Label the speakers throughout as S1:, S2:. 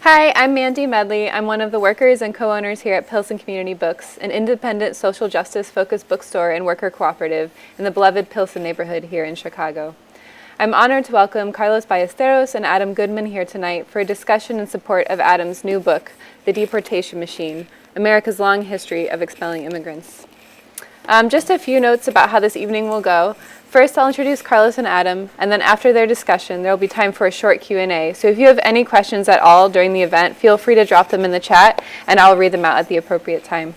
S1: Hi, I'm Mandy Medley. I'm one of the workers and co-owners here at Pilsen Community Books, an independent social justice-focused bookstore and worker cooperative in the beloved Pilsen neighborhood here in Chicago. I'm honored to welcome Carlos Ballesteros and Adam Goodman here tonight for a discussion in support of Adam's new book, The Deportation Machine, America's Long History of Expelling Immigrants. Just a few notes about how this evening will go. First, I'll introduce Carlos and Adam, and then after their discussion, there will be time for a short Q&A. So if you have any questions at all during the event, feel free to drop them in the chat, and I'll read them out at the appropriate time.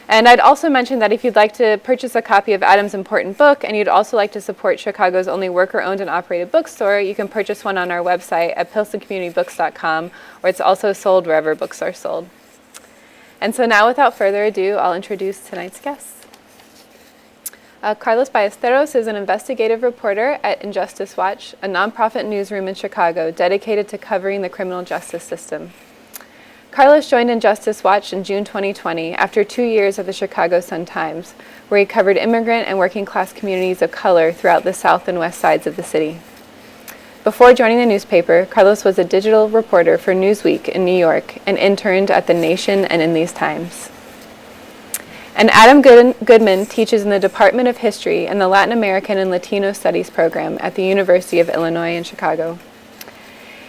S1: And I'd also mention that if you'd like to purchase a copy of Adam's important book, and you'd also like to support Chicago's only worker-owned and operated bookstore, you can purchase one on our website at pilsencommunitybooks.com, where it's also sold wherever books are sold. And so now, without further ado, I'll introduce tonight's guests. Carlos Ballesteros is an investigative reporter at Injustice Watch, a nonprofit newsroom in Chicago dedicated to covering the criminal justice system. Carlos joined Injustice Watch in June 2020 after 2 years at the Chicago Sun-Times, where he covered immigrant and working class communities of color throughout the south and west sides of the city. Before joining the newspaper, Carlos was a digital reporter for Newsweek in New York and interned at The Nation and In These Times. And Adam Goodman teaches in the Department of History and the Latin American and Latino Studies program at the University of Illinois in Chicago.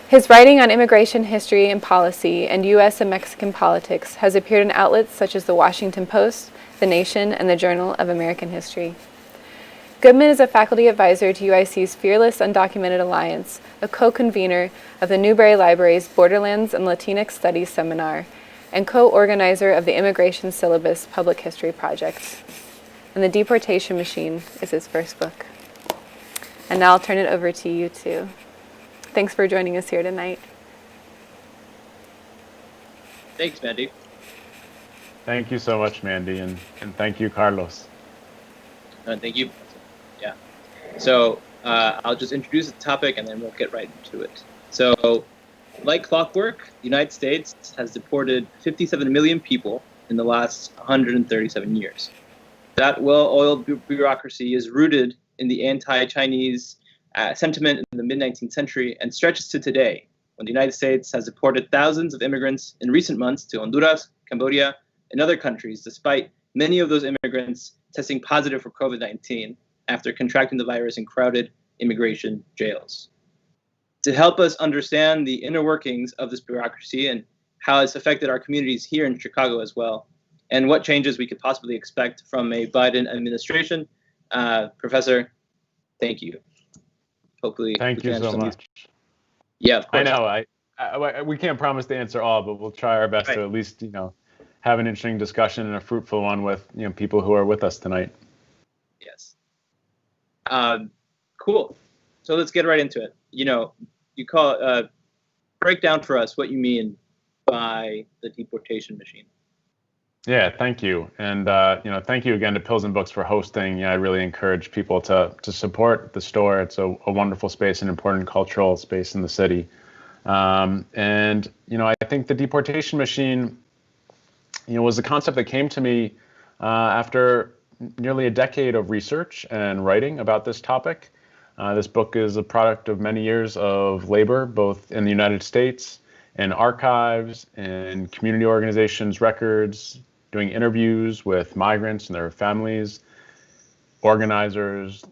S1: His writing on immigration history and policy and U.S. and Mexican politics has appeared in outlets such as The Washington Post, The Nation, and the Journal of American History. Goodman is a faculty advisor to UIC's Fearless Undocumented Alliance, a co-convener of the Newberry Library's Borderlands and Latinx Studies Seminar, and co-organizer of the Immigration Syllabus Public History Project. And The Deportation Machine is his first book. And now I'll turn it over to you two. Thanks for joining us here tonight.
S2: Thanks, Mandy.
S3: Thank you so much, Mandy, and thank you, Carlos.
S2: Thank you. Yeah. So I'll just introduce the topic and then we'll get right into it. So, like clockwork, the United States has deported 57 million people in the last 137 years. That well-oiled bureaucracy is rooted in the anti-Chinese sentiment in the mid-19th century and stretches to today, when the United States has deported thousands of immigrants in recent months to Honduras, Cambodia, and other countries, despite many of those immigrants testing positive for COVID-19 after contracting the virus in crowded immigration jails. To help us understand the inner workings of this bureaucracy and how it's affected our communities here in Chicago as well, and what changes we could possibly expect from a Biden administration, Professor, thank you. Hopefully,
S3: thank you so much.
S2: Yeah, of course.
S3: I know we can't promise to answer all, but we'll try our best to at least have an interesting discussion and a fruitful one with people who are with us tonight.
S2: Yes. Cool. So let's get right into it. You call break down for us what you mean by the deportation machine.
S3: Yeah, thank you, and thank you again to Pilsen Books for hosting. I really encourage people to support the store. It's a wonderful space, an important cultural space in the city, and I think the deportation machine, was a concept that came to me after nearly a decade of research and writing about this topic. This book is a product of many years of labor, both in the United States, in archives, in community organizations' records, doing interviews with migrants and their families, organizers,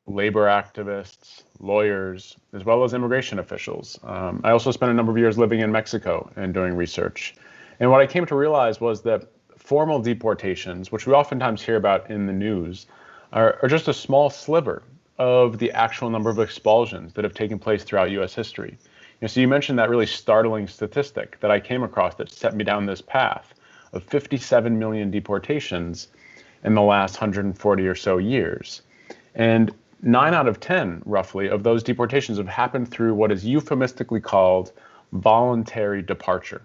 S3: labor activists, lawyers, as well as immigration officials. I also spent a number of years living in Mexico and doing research. And what I came to realize was that formal deportations, which we oftentimes hear about in the news, are just a small sliver of the actual number of expulsions that have taken place throughout U.S. history. So you mentioned that really startling statistic that I came across that set me down this path of 57 million deportations in the last 140 or so years. And 9 out of 10, roughly, of those deportations have happened through what is euphemistically called voluntary departure.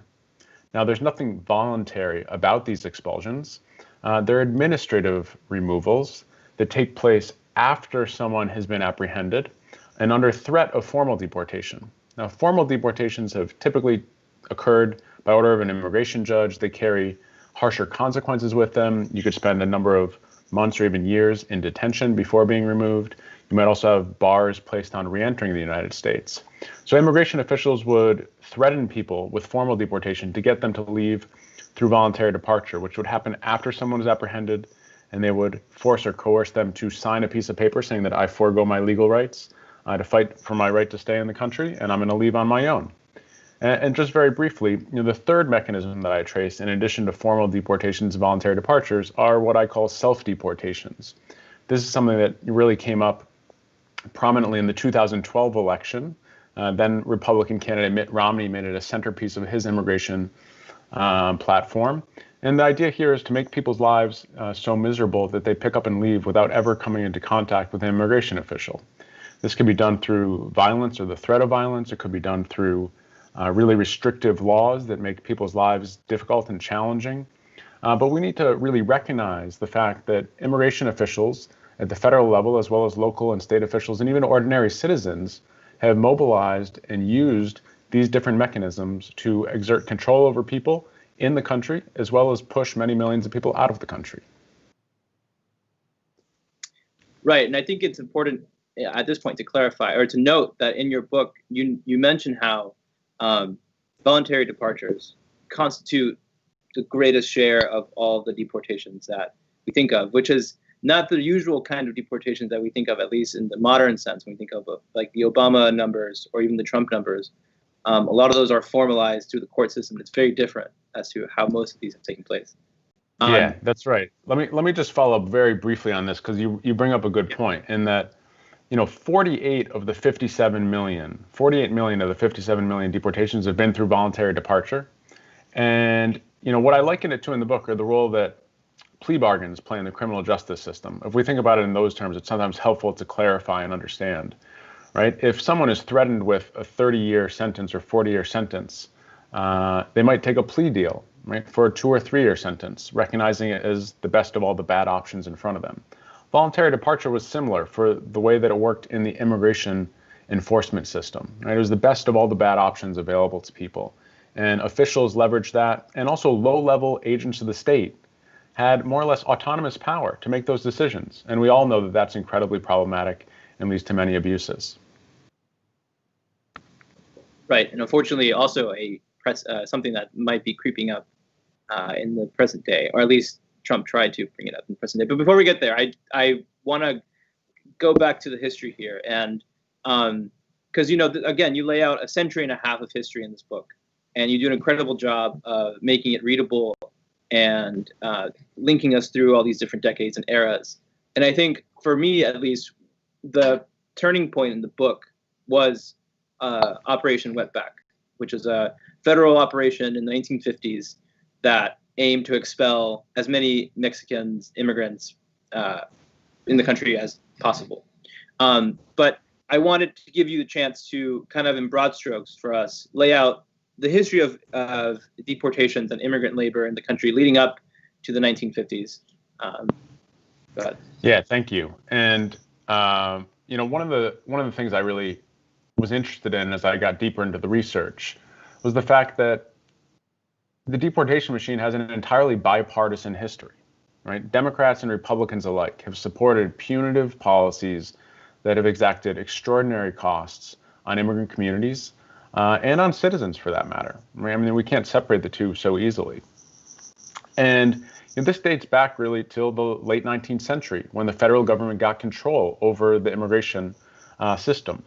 S3: Now, there's nothing voluntary about these expulsions. They're administrative removals that take place after someone has been apprehended and under threat of formal deportation. Now, formal deportations have typically occurred by order of an immigration judge. They carry harsher consequences with them. You could spend a number of months or even years in detention before being removed. You might also have bars placed on re-entering the United States. So immigration officials would threaten people with formal deportation to get them to leave through voluntary departure, which would happen after someone is apprehended, and they would force or coerce them to sign a piece of paper saying that I forego my legal rights to fight for my right to stay in the country, and I'm going to leave on my own. And just very briefly, the third mechanism that I trace, in addition to formal deportations and voluntary departures, are what I call self-deportations. This is something that really came up prominently in the 2012 election. Then Republican candidate Mitt Romney made it a centerpiece of his immigration platform. And the idea here is to make people's lives so miserable that they pick up and leave without ever coming into contact with an immigration official. This could be done through violence or the threat of violence. It could be done through really restrictive laws that make people's lives difficult and challenging. But we need to really recognize the fact that immigration officials at the federal level, as well as local and state officials, and even ordinary citizens, have mobilized and used these different mechanisms to exert control over people in the country, as well as push many millions of people out of the country.
S2: Right, and I think it's important at this point to clarify or to note that in your book, you mention how voluntary departures constitute the greatest share of all the deportations that we think of, which is not the usual kind of deportations that we think of, at least in the modern sense, when we think of like the Obama numbers or even the Trump numbers. A lot of those are formalized through the court system. It's very different as to how most of these have taken place.
S3: Yeah, that's right. Let me just follow up very briefly on this, because you bring up a good point in that 48 of the 57 million, 48 million of the 57 million deportations have been through voluntary departure. And what I liken it to in the book are the role that plea bargains play in the criminal justice system. If we think about it in those terms, it's sometimes helpful to clarify and understand, right? If someone is threatened with a 30-year sentence or 40-year sentence, they might take a plea deal, right, for a 2 or 3-year sentence, recognizing it as the best of all the bad options in front of them. Voluntary departure was similar for the way that it worked in the immigration enforcement system, right? It was the best of all the bad options available to people. And officials leveraged that, and also low-level agents of the state had more or less autonomous power to make those decisions. And we all know that that's incredibly problematic and leads to many abuses.
S2: Right, and unfortunately also something that might be creeping up in the present day, or at least Trump tried to bring it up in the present day. But before we get there, I want to go back to the history here. And because, again, you lay out a century and a half of history in this book, and you do an incredible job of making it readable and linking us through all these different decades and eras. And I think, for me at least, the turning point in the book was Operation Wetback, which is a federal operation in the 1950s that aimed to expel as many Mexicans, immigrants in the country as possible. But I wanted to give you the chance to kind of, in broad strokes for us, lay out the history of deportations and immigrant labor in the country leading up to the 1950s. Go ahead.
S3: Yeah, thank you. And one of the things I really was interested in as I got deeper into the research was the fact that the deportation machine has an entirely bipartisan history, right? Democrats and Republicans alike have supported punitive policies that have exacted extraordinary costs on immigrant communities and on citizens, for that matter. I mean, we can't separate the two so easily. And this dates back really till the late 19th century, when the federal government got control over the immigration system.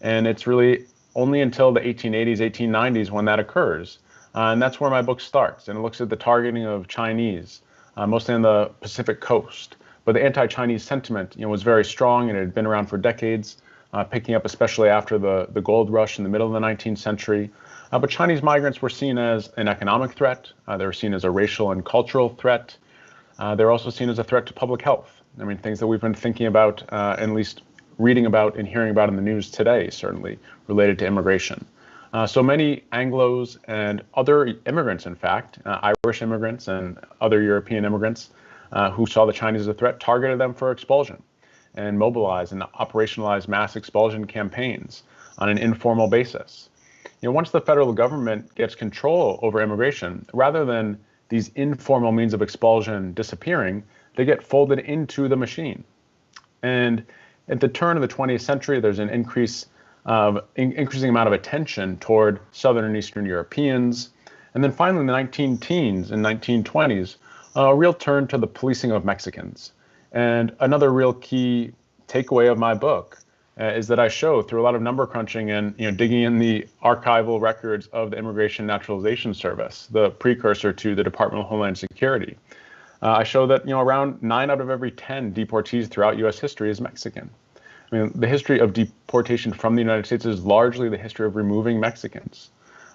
S3: And it's really only until the 1880s, 1890s when that occurs. And that's where my book starts. And it looks at the targeting of Chinese, mostly on the Pacific coast. But the anti-Chinese sentiment was very strong, and it had been around for decades, picking up especially after the gold rush in the middle of the 19th century. But Chinese migrants were seen as an economic threat. They were seen as a racial and cultural threat. They're also seen as a threat to public health. I mean, things that we've been thinking about, at least reading about and hearing about in the news today, certainly related to immigration. So many Anglos and other immigrants, in fact, Irish immigrants and other European immigrants who saw the Chinese as a threat, targeted them for expulsion and mobilized and operationalized mass expulsion campaigns on an informal basis. Once the federal government gets control over immigration, rather than these informal means of expulsion disappearing, they get folded into the machine. And At the turn of the 20th century, there's an increasing amount of attention toward Southern and Eastern Europeans. And then finally, in the 19-teens and 1920s, a real turn to the policing of Mexicans. And another real key takeaway of my book is that I show through a lot of number crunching and digging in the archival records of the Immigration Naturalization Service, the precursor to the Department of Homeland Security. I show that around 9 out of every 10 deportees throughout U.S. history is Mexican. I mean, the history of deportation from the United States is largely the history of removing Mexicans.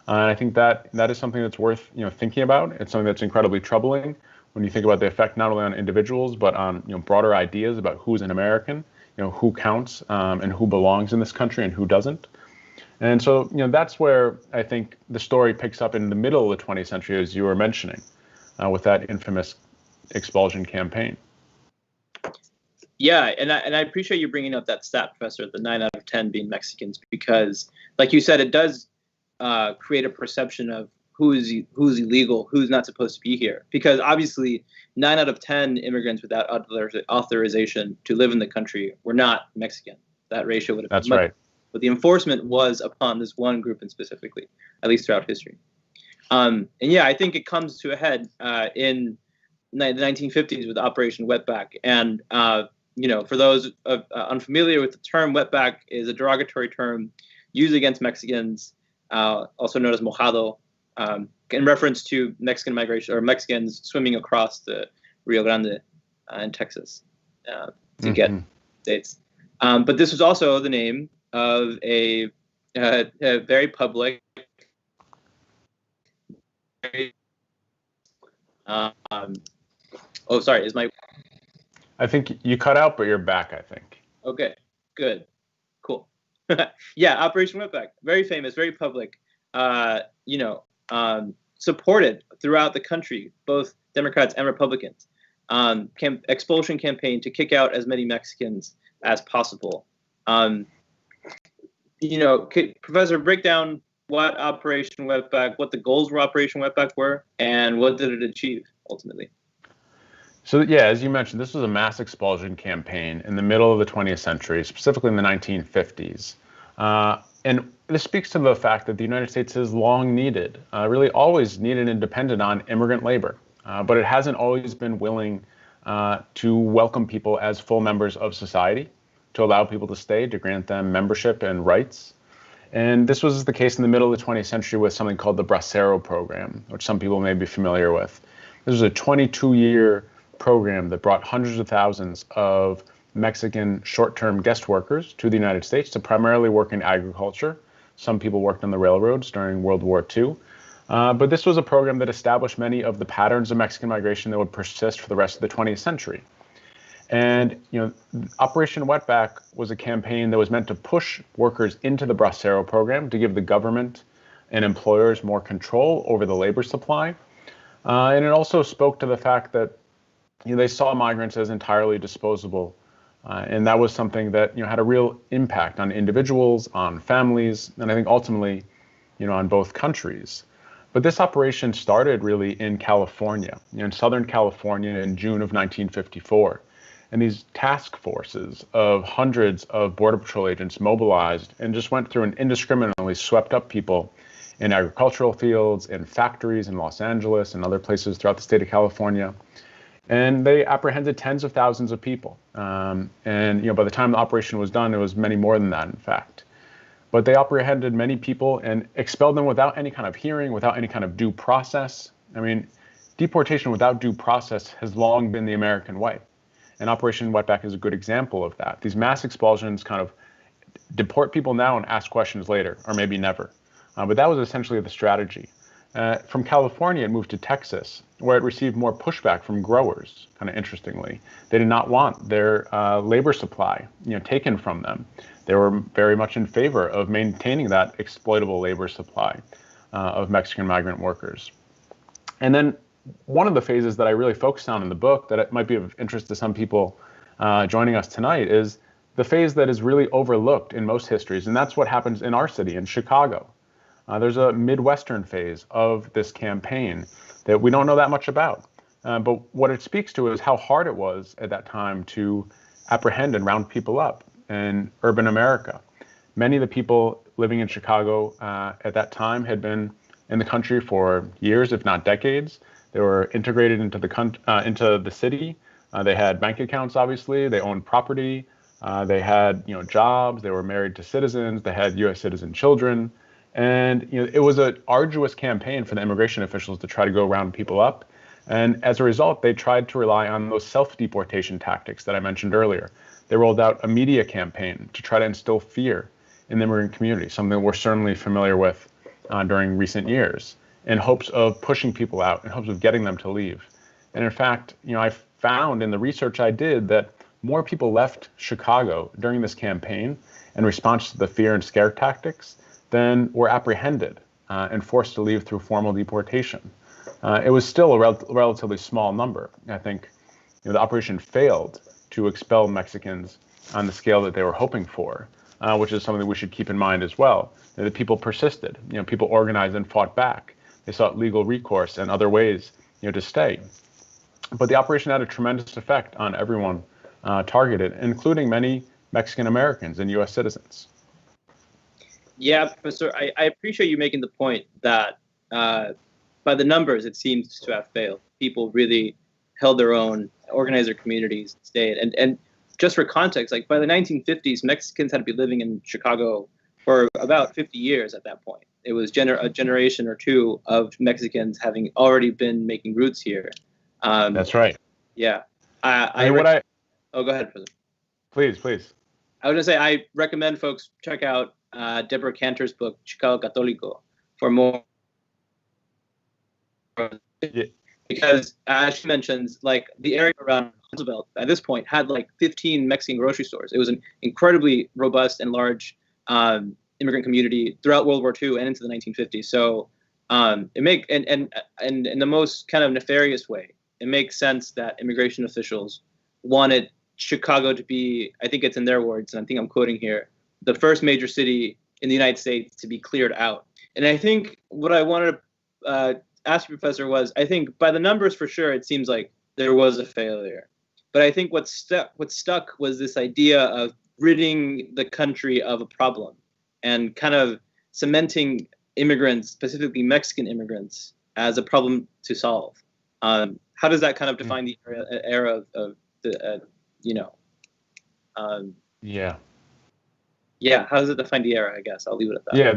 S3: And I think that is something that's worth thinking about. It's something that's incredibly troubling when you think about the effect not only on individuals but on broader ideas about who's an American, who counts and who belongs in this country and who doesn't. And so that's where I think the story picks up in the middle of the 20th century, as you were mentioning, with that infamous expulsion campaign.
S2: Yeah, and I appreciate you bringing up that stat, Professor, the 9 out of 10 being Mexicans, because, like you said, it does create a perception of who's illegal, who's not supposed to be here. Because obviously, 9 out of 10 immigrants without authorization to live in the country were not Mexican. That ratio would have been much. Right. But the enforcement was upon this one group in specifically, at least throughout history. And yeah, I think it comes to a head in the 1950s with Operation Wetback. And for those unfamiliar with the term, wetback is a derogatory term used against Mexicans, also known as mojado, in reference to Mexican migration or Mexicans swimming across the Rio Grande in Texas to get states. But this was also the name of a very public, oh, sorry, is my...
S3: I think you cut out, but you're back, I think.
S2: Okay, good, cool. Yeah, Operation Wetback, very famous, very public, supported throughout the country, both Democrats and Republicans. Expulsion campaign to kick out as many Mexicans as possible. Professor, break down what Operation Wetback, what the goals for Operation Wetback were, and what did it achieve ultimately?
S3: So yeah, as you mentioned, this was a mass expulsion campaign in the middle of the 20th century, specifically in the 1950s. And this speaks to the fact that the United States has long needed, really always needed and depended on immigrant labor, but it hasn't always been willing to welcome people as full members of society, to allow people to stay, to grant them membership and rights. And this was the case in the middle of the 20th century with something called the Ballesteros program, which some people may be familiar with. This was a 22-year program that brought hundreds of thousands of Mexican short-term guest workers to the United States to primarily work in agriculture. Some people worked on the railroads during World War II. But this was a program that established many of the patterns of Mexican migration that would persist for the rest of the 20th century. And Operation Wetback was a campaign that was meant to push workers into the Ballesteros program to give the government and employers more control over the labor supply. And it also spoke to the fact that they saw migrants as entirely disposable. And that was something that had a real impact on individuals, on families, and I think ultimately, on both countries. But this operation started really in California, in Southern California in June of 1954. And these task forces of hundreds of Border Patrol agents mobilized and just went through and indiscriminately swept up people in agricultural fields, in factories in Los Angeles and other places throughout the state of California. And they apprehended tens of thousands of people. And by the time the operation was done, it was many more than that, in fact. But they apprehended many people and expelled them without any kind of hearing, without any kind of due process. I mean, deportation without due process has long been the American way. And Operation Wetback is a good example of that. These mass expulsions kind of deport people now and ask questions later, or maybe never. But that was essentially the strategy. From California, it moved to Texas, where it received more pushback from growers, kind of interestingly. They did not want their labor supply taken from them. They were very much in favor of maintaining that exploitable labor supply of Mexican migrant workers. And then one of the phases that I really focused on in the book that it might be of interest to some people joining us tonight is the phase that is really overlooked in most histories, and that's what happens in our city, in Chicago. There's a Midwestern phase of this campaign that we don't know that much about. But what it speaks to is how hard it was at that time to apprehend and round people up. in urban America. Many of the people living in Chicago at that time had been in the country for years, if not decades. They were integrated into the city. They had bank accounts, obviously. They owned property. They had jobs. They were married to citizens. They had U.S. citizen children. And it was an arduous campaign for the immigration officials to try to go round people up. And as a result, they tried to rely on those self-deportation tactics that I mentioned earlier. They rolled out a media campaign to try to instill fear in the immigrant community, something we're certainly familiar with during recent years, in hopes of pushing people out, in hopes of getting them to leave. And in fact, I found in the research I did that more people left Chicago during this campaign in response to the fear and scare tactics than were apprehended and forced to leave through formal deportation. It was still a relatively small number. I think the operation failed to expel Mexicans on the scale that they were hoping for, which is something we should keep in mind as well. That people persisted. People organized and fought back. They sought legal recourse and other ways, to stay. But the operation had a tremendous effect on everyone targeted, including many Mexican Americans and U.S. citizens.
S2: Yeah, Professor, I appreciate you making the point that by the numbers, it seems to have failed. People really held their own, organized their communities, stayed. And just for context, like by the 1950s, Mexicans had to be living in Chicago for about 50 years at that point. It was a generation or two of Mexicans having already been making roots here.
S3: That's right.
S2: Yeah.
S3: Oh,
S2: go ahead, President.
S3: Please.
S2: I was going to say, I recommend folks check out Deborah Cantor's book, Chicago Católico, for more.
S3: Yeah.
S2: Because as she mentions, like the area around Roosevelt at this point had like 15 Mexican grocery stores. It was an incredibly robust and large immigrant community throughout World War II and into the 1950s. So and in the most kind of nefarious way, it makes sense that immigration officials wanted Chicago to be, I think it's in their words, and I think I'm quoting here, the first major city in the United States to be cleared out. And I think what I wanted to ask you, Professor, was I think by the numbers for sure, it seems like there was a failure. But I think what stuck was this idea of ridding the country of a problem and kind of cementing immigrants, specifically Mexican immigrants, as a problem to solve. How does that kind of define the era of the, Yeah, how does it define the era, I guess? I'll leave it at that.
S3: Yeah,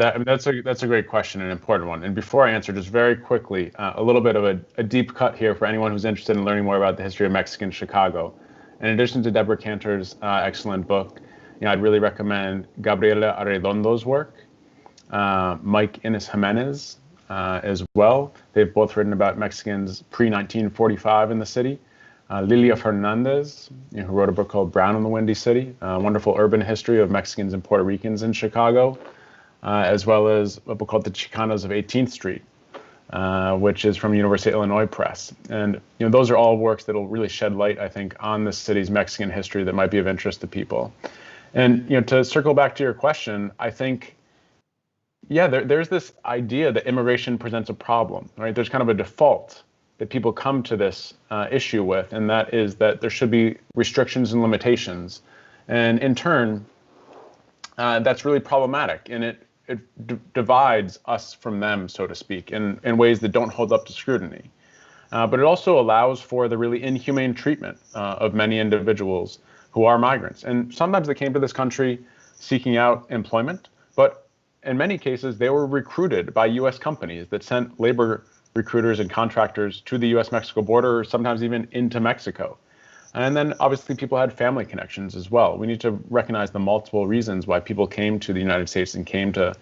S3: that's a great question, an important one. And before I answer, just very quickly, a little bit of a deep cut here for anyone who's interested in learning more about the history of Mexican Chicago. In addition to Deborah Cantor's excellent book, I'd really recommend Gabriela Arredondo's work, Mike Inez Jimenez as well. They've both written about Mexicans pre-1945 in the city. Lilia Fernandez, who wrote a book called Brown in the Windy City, a wonderful urban history of Mexicans and Puerto Ricans in Chicago, as well as a book called The Chicanos of 18th Street, which is from University of Illinois Press. And those are all works that will really shed light, I think, on the city's Mexican history that might be of interest to people. And to circle back to your question, I think, there's this idea that immigration presents a problem, right? There's kind of a default that people come to this issue with, and that is that there should be restrictions and limitations. And in turn, that's really problematic, and it divides us from them, so to speak, in ways that don't hold up to scrutiny. But it also allows for the really inhumane treatment of many individuals who are migrants. And sometimes they came to this country seeking out employment, but in many cases, they were recruited by U.S. companies that sent labor recruiters and contractors to the U.S.-Mexico border, or sometimes even into Mexico. And then obviously people had family connections as well. We need to recognize the multiple reasons why people came to the United States and came to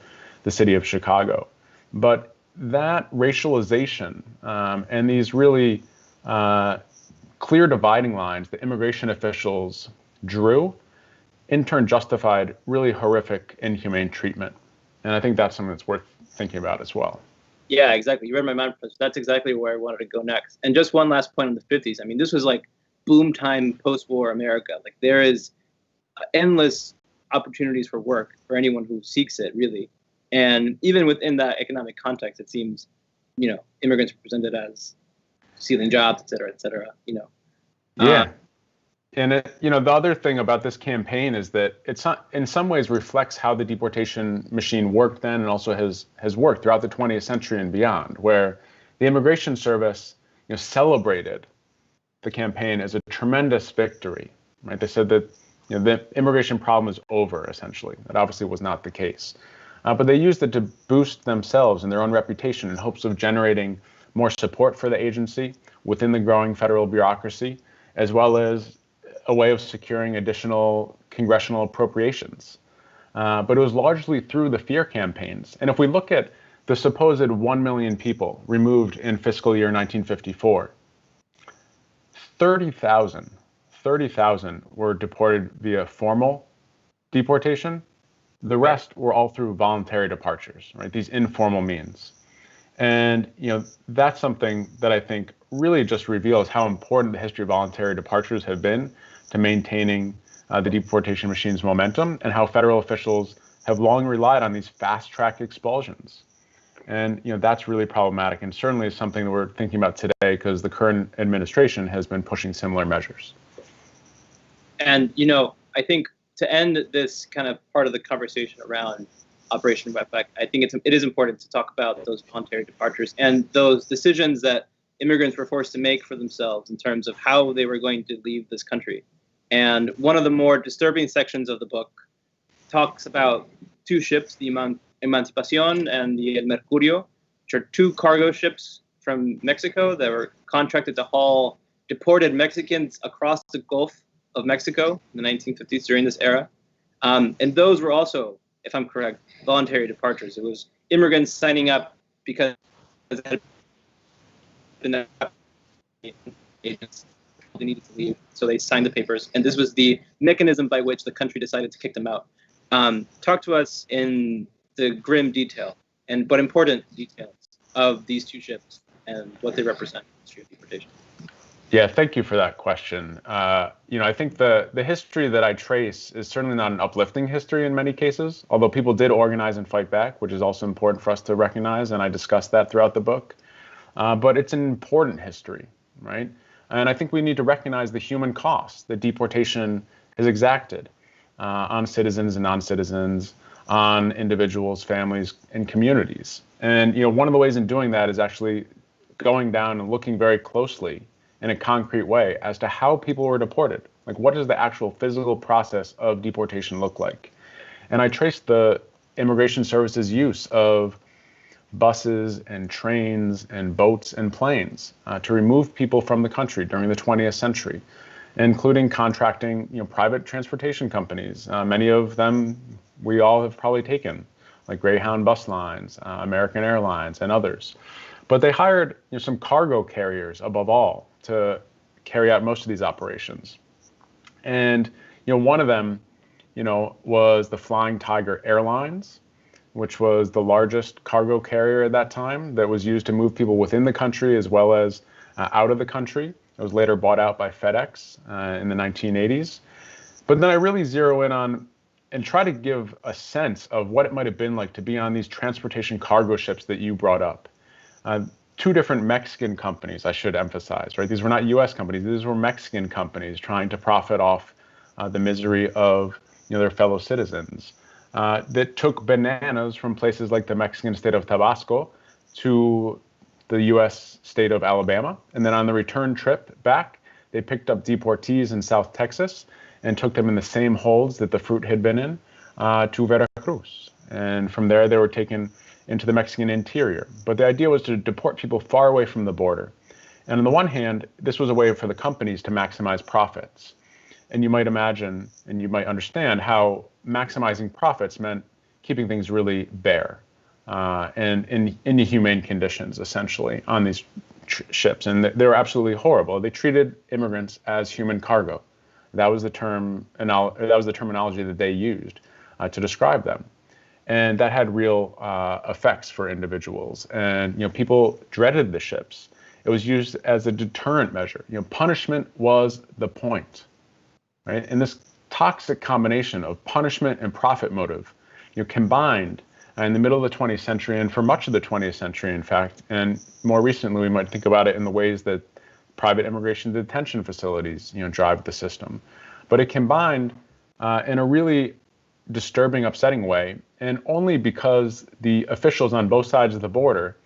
S3: the city of Chicago. But that racialization and these really clear dividing lines that immigration officials drew, in turn justified really horrific, inhumane treatment. And I think that's something that's worth thinking about as well.
S2: Yeah, exactly. You read my mind. That's exactly where I wanted to go next. And just one last point on the 50s. I mean, this was like boom time post-war America. Like there is endless opportunities for work for anyone who seeks it, really. And even within that economic context, it seems, immigrants are presented as stealing jobs, et cetera, et cetera.
S3: Yeah. And the other thing about this campaign is that it's not, in some ways reflects how the deportation machine worked then and also has worked throughout the 20th century and beyond, where the Immigration Service celebrated the campaign as a tremendous victory. Right? They said that the immigration problem is over, essentially. That obviously was not the case. But they used it to boost themselves and their own reputation in hopes of generating more support for the agency within the growing federal bureaucracy, as well as a way of securing additional congressional appropriations. But it was largely through the fear campaigns. And if we look at the supposed 1 million people removed in fiscal year 1954, 30,000 were deported via formal deportation. The rest were all through voluntary departures, right? These informal means. And that's something that I think really just reveals how important the history of voluntary departures have been to maintaining the deportation machine's momentum, and how federal officials have long relied on these fast-track expulsions. And that's really problematic, and certainly is something that we're thinking about today because the current administration has been pushing similar measures.
S2: And I think to end this kind of part of the conversation around Operation Wetback, I think it is important to talk about those voluntary departures and those decisions that immigrants were forced to make for themselves in terms of how they were going to leave this country. And one of the more disturbing sections of the book talks about two ships, the Emancipación and the El Mercurio, which are two cargo ships from Mexico that were contracted to haul deported Mexicans across the Gulf of Mexico in the 1950s during this era. And those were also, if I'm correct, voluntary departures. It was immigrants signing up because they had been agents. They needed to leave, so they signed the papers. And this was the mechanism by which the country decided to kick them out. Talk to us in the grim detail but important details of these two ships and what they represent in the history of deportation.
S3: Yeah, thank you for that question. I think the history that I trace is certainly not an uplifting history in many cases, although people did organize and fight back, which is also important for us to recognize, and I discuss that throughout the book. But it's an important history, right? And I think we need to recognize the human cost that deportation has exacted on citizens and non-citizens, on individuals, families, and communities. And one of the ways in doing that is actually going down and looking very closely in a concrete way as to how people were deported. Like, what does the actual physical process of deportation look like? And I traced the Immigration Service's use of buses and trains and boats and planes to remove people from the country during the 20th century, including contracting private transportation companies. Many of them we all have probably taken, like Greyhound bus lines, American Airlines, and others. But they hired some cargo carriers above all to carry out most of these operations. And one of them was the Flying Tiger Airlines, which was the largest cargo carrier at that time that was used to move people within the country as well as out of the country. It was later bought out by FedEx in the 1980s. But then I really zero in on and try to give a sense of what it might have been like to be on these transportation cargo ships that you brought up. Two different Mexican companies, I should emphasize, right? These were not U.S. companies. These were Mexican companies trying to profit off the misery of their fellow citizens that took bananas from places like the Mexican state of Tabasco to the U.S. state of Alabama. And then on the return trip back, they picked up deportees in South Texas and took them in the same holds that the fruit had been in to Veracruz. And from there, they were taken into the Mexican interior. But the idea was to deport people far away from the border. And on the one hand, this was a way for the companies to maximize profits. And you might imagine and you might understand how maximizing profits meant keeping things really bare and in inhumane conditions, essentially, on these ships. And they were absolutely horrible. They treated immigrants as human cargo. That was the terminology that they used to describe them. And that had real effects for individuals. And people dreaded the ships. It was used as a deterrent measure. Punishment was the point, right? And this toxic combination of punishment and profit motive, combined in the middle of the 20th century and for much of the 20th century, in fact, and more recently we might think about it in the ways that private immigration detention facilities, drive the system. But it combined in a really disturbing, upsetting way, and only because the officials on both sides of the border,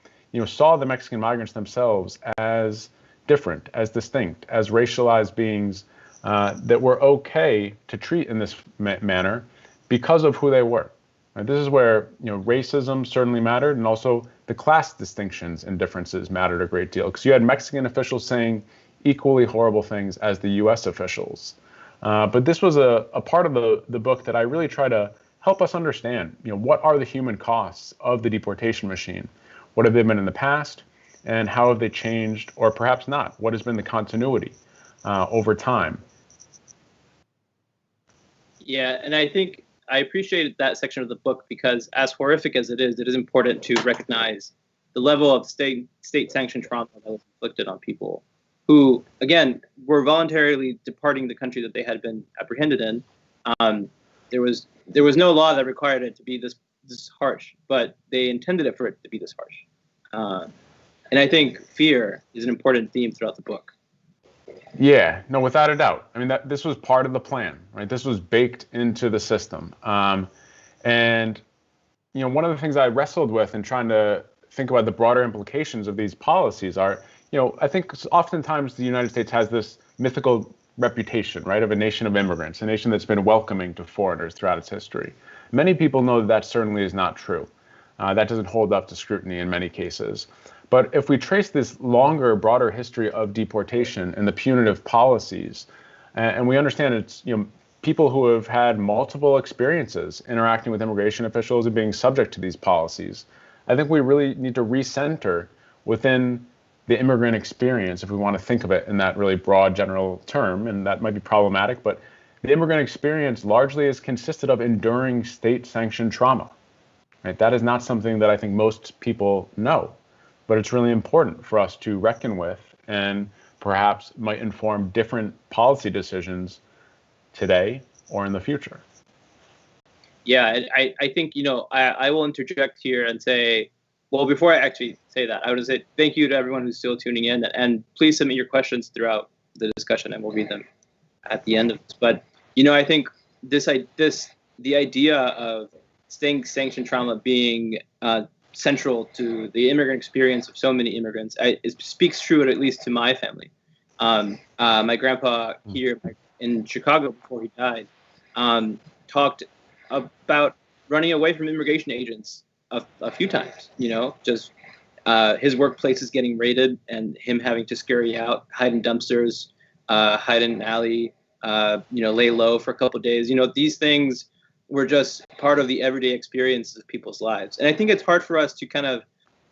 S3: saw the Mexican migrants themselves as different, as distinct, as racialized beings that were okay to treat in this manner because of who they were. Right? This is where racism certainly mattered, and also the class distinctions and differences mattered a great deal, because you had Mexican officials saying equally horrible things as the U.S. officials. But this was a part of the book that I really try to help us understand, what are the human costs of the deportation machine? What have they been in the past? And how have they changed, or perhaps not? What has been the continuity over time?
S2: Yeah, and I think I appreciated that section of the book because, as horrific as it is important to recognize the level of state-sanctioned trauma that was inflicted on people who, again, were voluntarily departing the country that they had been apprehended in. There was no law that required it to be this harsh, but they intended it for it to be this harsh. And I think fear is an important theme throughout the book.
S3: Yeah, no, without a doubt. I mean, this was part of the plan, right? This was baked into the system. And one of the things I wrestled with in trying to think about the broader implications of these policies are, I think oftentimes the United States has this mythical reputation, right, of a nation of immigrants, a nation that's been welcoming to foreigners throughout its history. Many people know that certainly is not true. That doesn't hold up to scrutiny in many cases. But if we trace this longer, broader history of deportation and the punitive policies, and we understand it's people who have had multiple experiences interacting with immigration officials and being subject to these policies, I think we really need to recenter within the immigrant experience, if we want to think of it in that really broad general term, and that might be problematic, but the immigrant experience largely is consisted of enduring state-sanctioned trauma. Right? That is not something that I think most people know. But it's really important for us to reckon with, and perhaps might inform different policy decisions today or in the future.
S2: Yeah, I think, I will interject here and say, well, before I actually say that, I would say thank you to everyone who's still tuning in, and please submit your questions throughout the discussion, and we'll read them at the end of this. But, I think the idea of state-sanctioned trauma being central to the immigrant experience of so many immigrants, it speaks true, at least to my family. My grandpa here in Chicago before he died talked about running away from immigration agents a few times. Just his workplace is getting raided and him having to scurry out, hide in dumpsters, hide in an alley, lay low for a couple of days. These things were just part of the everyday experiences of people's lives. And I think it's hard for us to kind of,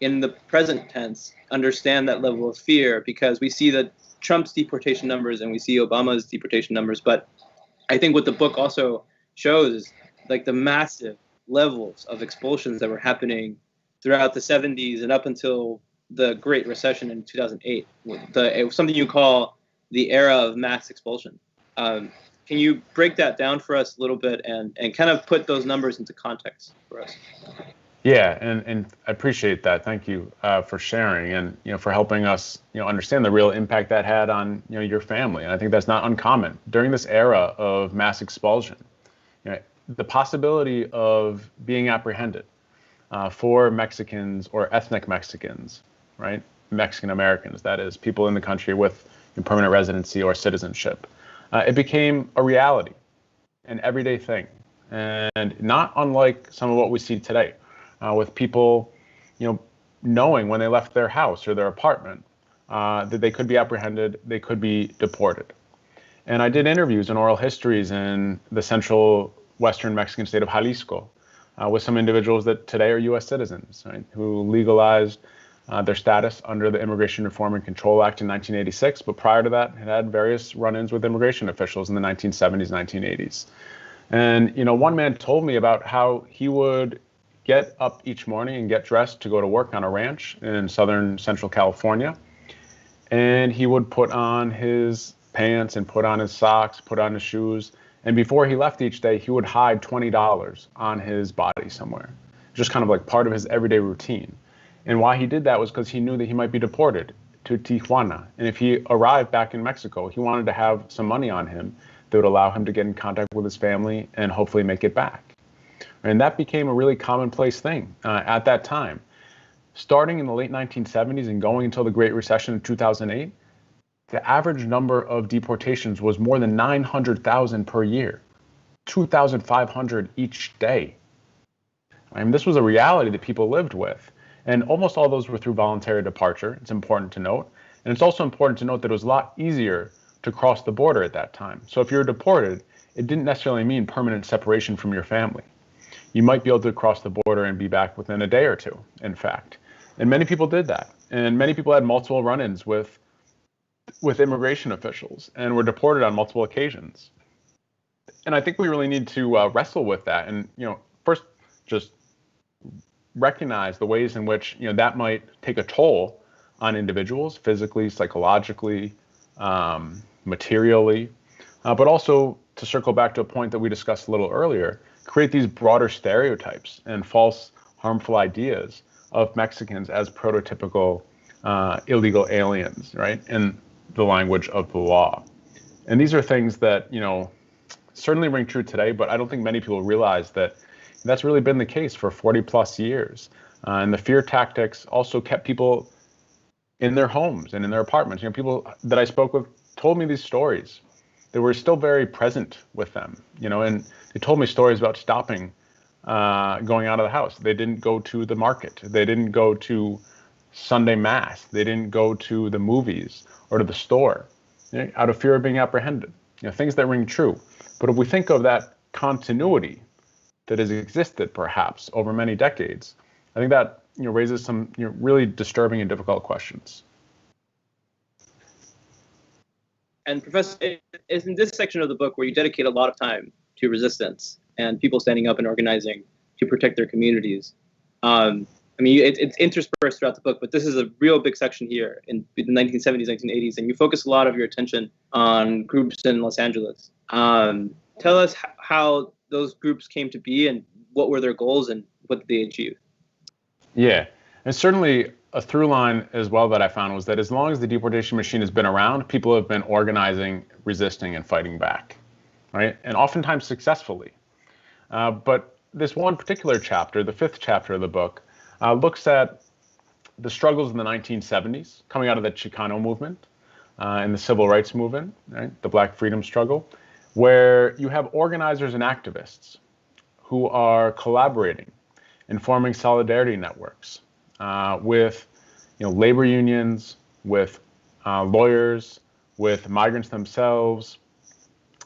S2: in the present tense, understand that level of fear, because we see that Trump's deportation numbers and we see Obama's deportation numbers. But I think what the book also shows is like the massive levels of expulsions that were happening throughout the 70s and up until the Great Recession in 2008, something you call the era of mass expulsion. Can you break that down for us a little bit and kind of put those numbers into context for us?
S3: Yeah, and I appreciate that. Thank you for sharing and for helping us understand the real impact that had on your family. And I think that's not uncommon during this era of mass expulsion. The possibility of being apprehended for Mexicans or ethnic Mexicans, right? Mexican Americans, that is, people in the country with permanent residency or citizenship. It became a reality, an everyday thing, and not unlike some of what we see today, with people, knowing when they left their house or their apartment that they could be apprehended, they could be deported. And I did interviews and oral histories in the central western Mexican state of Jalisco with some individuals that today are U.S. citizens, right, who legalized their status under the Immigration Reform and Control Act in 1986, but prior to that had various run-ins with immigration officials in the 1970s, 1980s. And, one man told me about how he would get up each morning and get dressed to go to work on a ranch in southern central California. And he would put on his pants and put on his socks, put on his shoes. And before he left each day, he would hide $20 on his body somewhere, just kind of like part of his everyday routine. And why he did that was because he knew that he might be deported to Tijuana. And if he arrived back in Mexico, he wanted to have some money on him that would allow him to get in contact with his family and hopefully make it back. And that became a really commonplace thing at that time. Starting in the late 1970s and going until the Great Recession of 2008, the average number of deportations was more than 900,000 per year, 2,500 each day. I mean, this was a reality that people lived with. And almost all those were through voluntary departure. It's important to note. And it's also important to note that it was a lot easier to cross the border at that time. So if you were deported, it didn't necessarily mean permanent separation from your family. You might be able to cross the border and be back within a day or two, in fact. And many people did that. And many people had multiple run-ins with immigration officials and were deported on multiple occasions. And I think we really need to wrestle with that. And, first, just recognize the ways in which, that might take a toll on individuals, physically, psychologically, materially, but also to circle back to a point that we discussed a little earlier, create these broader stereotypes and false, harmful ideas of Mexicans as prototypical illegal aliens, right? In the language of the law. And these are things that, certainly ring true today, but I don't think many people realize that that's really been the case for 40 plus years. And the fear tactics also kept people in their homes and in their apartments. People that I spoke with told me these stories. They were still very present with them, and they told me stories about stopping, going out of the house. They didn't go to the market. They didn't go to Sunday mass. They didn't go to the movies or to the store, out of fear of being apprehended. Things that ring true. But if we think of that continuity that has existed perhaps over many decades, I think that raises some really disturbing and difficult questions.
S2: And Professor, it's in this section of the book where you dedicate a lot of time to resistance and people standing up and organizing to protect their communities. It's interspersed throughout the book, but this is a real big section here in the 1970s, 1980s, and you focus a lot of your attention on groups in Los Angeles. Tell us how those groups came to be and what were their goals and what did they achieve? Yeah,
S3: and certainly a through line as well that I found was that as long as the deportation machine has been around, people have been organizing, resisting, and fighting back, right? And oftentimes successfully. But this one particular chapter, the 5th chapter of the book, looks at the struggles in the 1970s, coming out of the Chicano movement and the civil rights movement, right? The Black freedom struggle, where you have organizers and activists who are collaborating and forming solidarity networks with labor unions, with lawyers, with migrants themselves,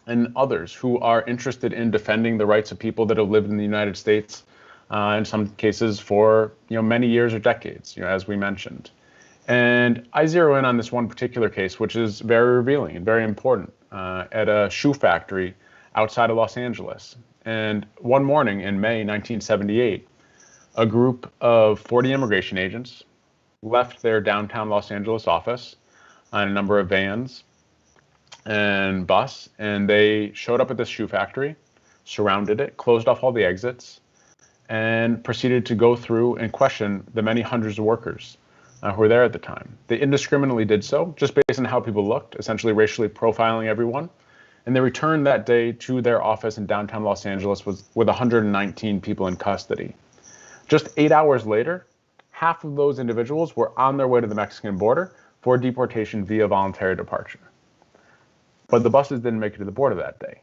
S3: and others who are interested in defending the rights of people that have lived in the United States, in some cases for many years or decades, as we mentioned. And I zero in on this one particular case, which is very revealing and very important, at a shoe factory outside of Los Angeles. And one morning in May 1978, a group of 40 immigration agents left their downtown Los Angeles office on a number of vans and bus, and they showed up at this shoe factory, surrounded it, closed off all the exits, and proceeded to go through and question the many hundreds of workers who were there at the time. They indiscriminately did so, just based on how people looked, essentially racially profiling everyone. And they returned that day to their office in downtown Los Angeles with 119 people in custody. Just 8 hours later, half of those individuals were on their way to the Mexican border for deportation via voluntary departure. But the buses didn't make it to the border that day.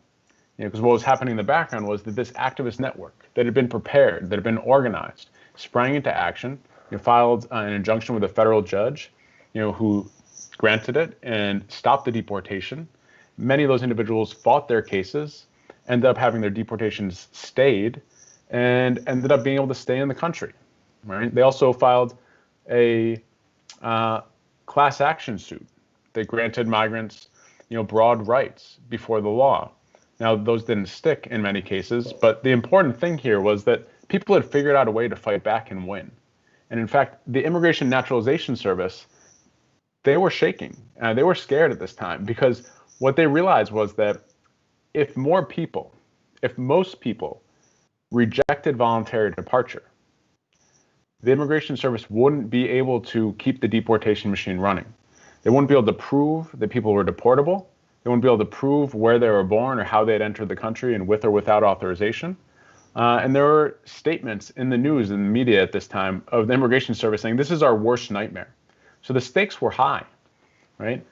S3: Because what was happening in the background was that this activist network that had been prepared, that had been organized, sprang into action, filed an injunction with a federal judge, who granted it and stopped the deportation. Many of those individuals fought their cases, ended up having their deportations stayed, and ended up being able to stay in the country. Right? They also filed a class action suit that granted migrants, broad rights before the law. Now, those didn't stick in many cases, but the important thing here was that people had figured out a way to fight back and win. And in fact, the Immigration Naturalization Service, they were shaking. They were scared at this time because what they realized was that if most people rejected voluntary departure, the Immigration Service wouldn't be able to keep the deportation machine running. They wouldn't be able to prove that people were deportable. They wouldn't be able to prove where they were born or how they had entered the country and with or without authorization. And there were statements in the news and the media at this time of the Immigration Service saying, this is our worst nightmare. So the stakes were high, right?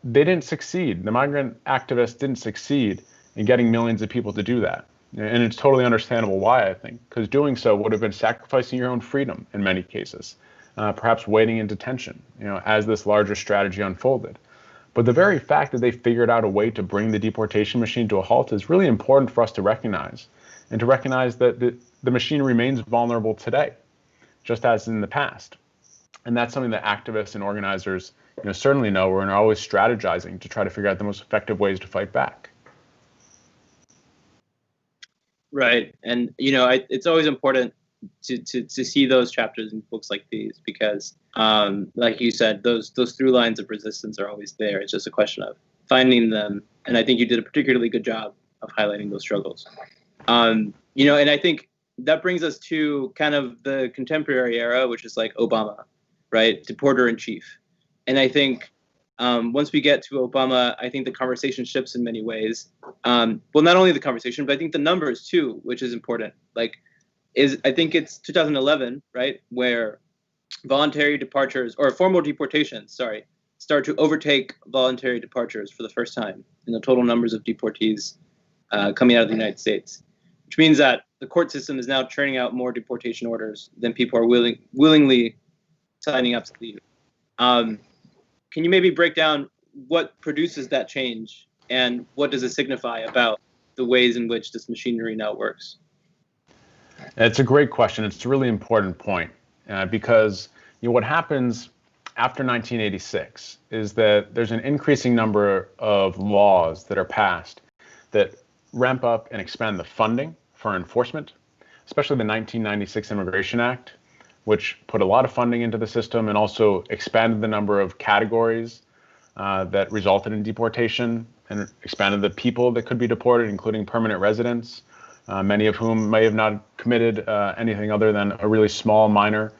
S3: They didn't succeed. The migrant activists didn't succeed in getting millions of people to do that. And it's totally understandable why, I think, because doing so would have been sacrificing your own freedom in many cases, perhaps waiting in detention, as this larger strategy unfolded. But the very fact that they figured out a way to bring the deportation machine to a halt is really important for us to recognize, and to recognize that the machine remains vulnerable today, just as in the past. And that's something that activists and organizers certainly know, and are always strategizing to try to figure out the most effective ways to fight back.
S2: Right. And, it's always important to see those chapters in books like these, because like you said, those through lines of resistance are always there. It's just a question of finding them. And I think you did a particularly good job of highlighting those struggles. And I think that brings us to kind of the contemporary era, which is like Obama, right? Deporter in chief. And I think once we get to Obama, I think the conversation shifts in many ways. Well, not only the conversation, but I think the numbers too, which is important. I think it's 2011, right, where voluntary departures, or formal deportations, start to overtake voluntary departures for the first time in the total numbers of deportees coming out of the United States, which means that the court system is now churning out more deportation orders than people are willingly signing up to leave. Can you maybe break down what produces that change, and what does it signify about the ways in which this machinery now works?
S3: It's a great question. It's a really important point because what happens after 1986 is that there's an increasing number of laws that are passed that ramp up and expand the funding for enforcement, especially the 1996 Immigration Act, which put a lot of funding into the system and also expanded the number of categories that resulted in deportation, and expanded the people that could be deported, including permanent residents, many of whom may have not committed anything other than a really small minor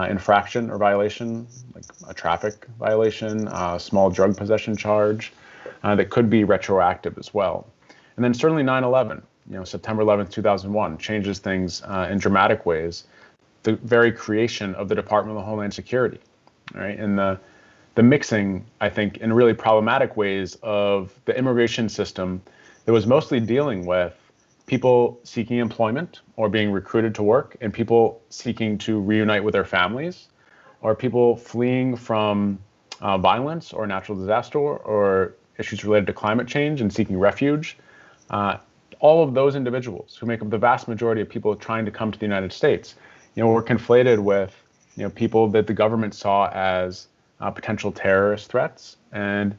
S3: infraction or violation, like a traffic violation, a small drug possession charge that could be retroactive as well. And then certainly 9/11, September 11th, 2001, changes things in dramatic ways. The very creation of the Department of Homeland Security, right? And the mixing, I think, in really problematic ways of the immigration system that was mostly dealing with people seeking employment or being recruited to work, and people seeking to reunite with their families, or people fleeing from violence or natural disaster or issues related to climate change and seeking refuge. All of those individuals who make up the vast majority of people trying to come to the United States, were conflated with people that the government saw as potential terrorist threats, and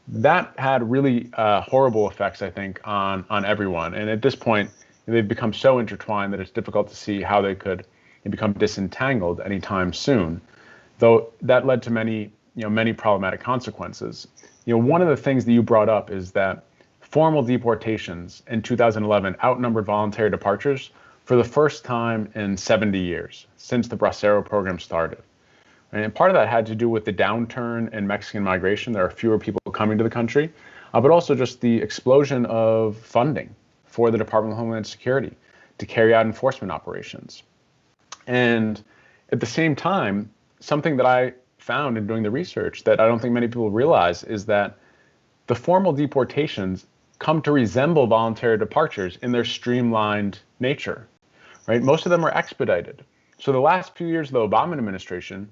S3: that had really horrible effects, I think, on everyone. And at this point, they've become so intertwined that it's difficult to see how they could become disentangled anytime soon. Though that led to many problematic consequences. One of the things that you brought up is that formal deportations in 2011 outnumbered voluntary departures for the first time in 70 years since the Ballesteros program started. And part of that had to do with the downturn in Mexican migration. There are fewer people coming to the country, but also just the explosion of funding for the Department of Homeland Security to carry out enforcement operations. And at the same time, something that I found in doing the research that I don't think many people realize is that the formal deportations come to resemble voluntary departures in their streamlined nature, right? Most of them are expedited. So the last few years of the Obama administration,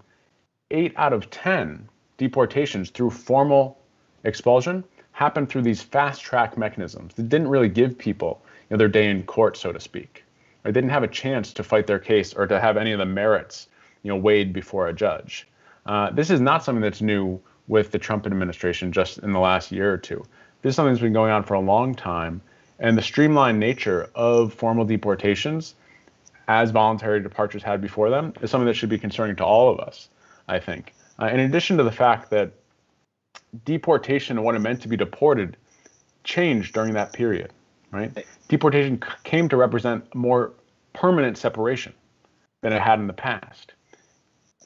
S3: 8 out of 10 deportations through formal expulsion happened through these fast-track mechanisms that didn't really give people their day in court, so to speak. Or they didn't have a chance to fight their case or to have any of the merits weighed before a judge. This is not something that's new with the Trump administration just in the last year or two. This is something that's been going on for a long time, and the streamlined nature of formal deportations, as voluntary departures had before them, is something that should be concerning to all of us, I think. In addition to the fact that deportation and what it meant to be deported changed during that period, right? Deportation came to represent a more permanent separation than it had in the past.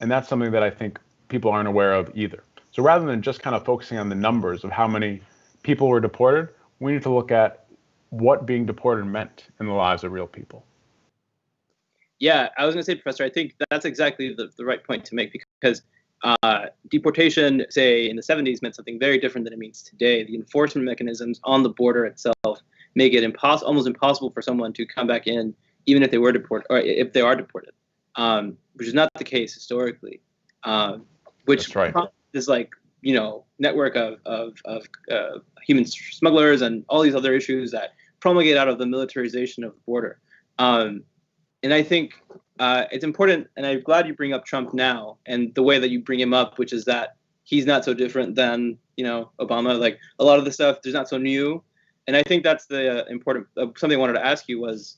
S3: And that's something that I think people aren't aware of either. So rather than just kind of focusing on the numbers of how many people were deported, we need to look at what being deported meant in the lives of real people.
S2: Yeah, I was going to say, Professor, I think that's exactly the right point to make, because deportation, say, in the 70s meant something very different than it means today. The enforcement mechanisms on the border itself make it almost impossible for someone to come back in, even if they were deported, or if they are deported, which is not the case historically. Which
S3: That's right.
S2: This network of human smugglers and all these other issues that promulgate out of the militarization of the border. And I think it's important, and I'm glad you bring up Trump now and the way that you bring him up, which is that he's not so different than, Obama. Like, a lot of the stuff is not so new. And I think that's the important something I wanted to ask you was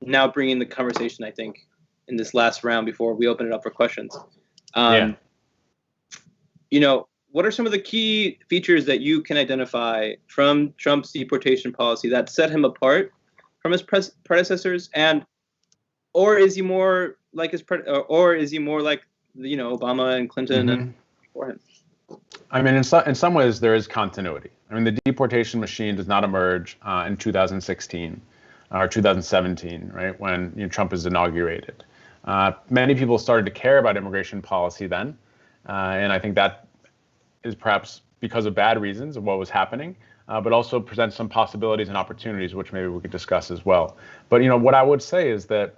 S2: now bringing the conversation, I think, in this last round before we open it up for questions. What are some of the key features that you can identify from Trump's deportation policy that set him apart from his predecessors, or is he more like Obama and Clinton and before him?
S3: I mean, in some ways there is continuity. I mean, the deportation machine does not emerge in 2016 or 2017, right, when Trump is inaugurated. Many people started to care about immigration policy then, and I think that is perhaps because of bad reasons of what was happening. But also presents some possibilities and opportunities, which maybe we could discuss as well. But what I would say is that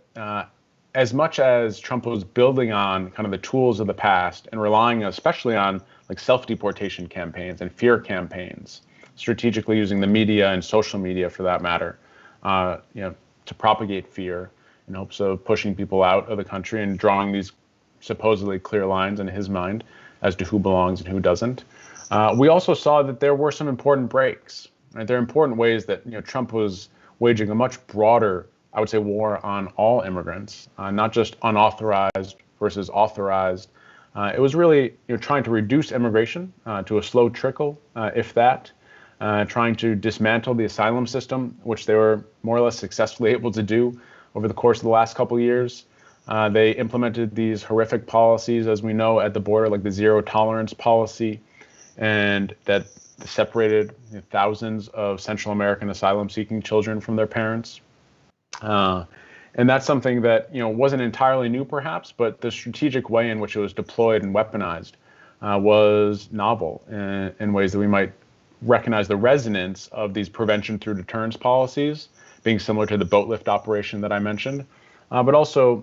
S3: as much as Trump was building on kind of the tools of the past and relying especially on like self-deportation campaigns and fear campaigns, strategically using the media and social media for that matter, to propagate fear in hopes of pushing people out of the country and drawing these supposedly clear lines in his mind as to who belongs and who doesn't. We also saw that there were some important breaks. Right? There are important ways that Trump was waging a much broader, I would say, war on all immigrants, not just unauthorized versus authorized. It was really trying to reduce immigration to a slow trickle, if that, trying to dismantle the asylum system, which they were more or less successfully able to do over the course of the last couple of years. They implemented these horrific policies, as we know, at the border, like the zero tolerance policy, and that separated thousands of Central American asylum-seeking children from their parents. And that's something that wasn't entirely new, perhaps, but the strategic way in which it was deployed and weaponized was novel in ways that we might recognize the resonance of these prevention through deterrence policies being similar to the boat lift operation that I mentioned, but also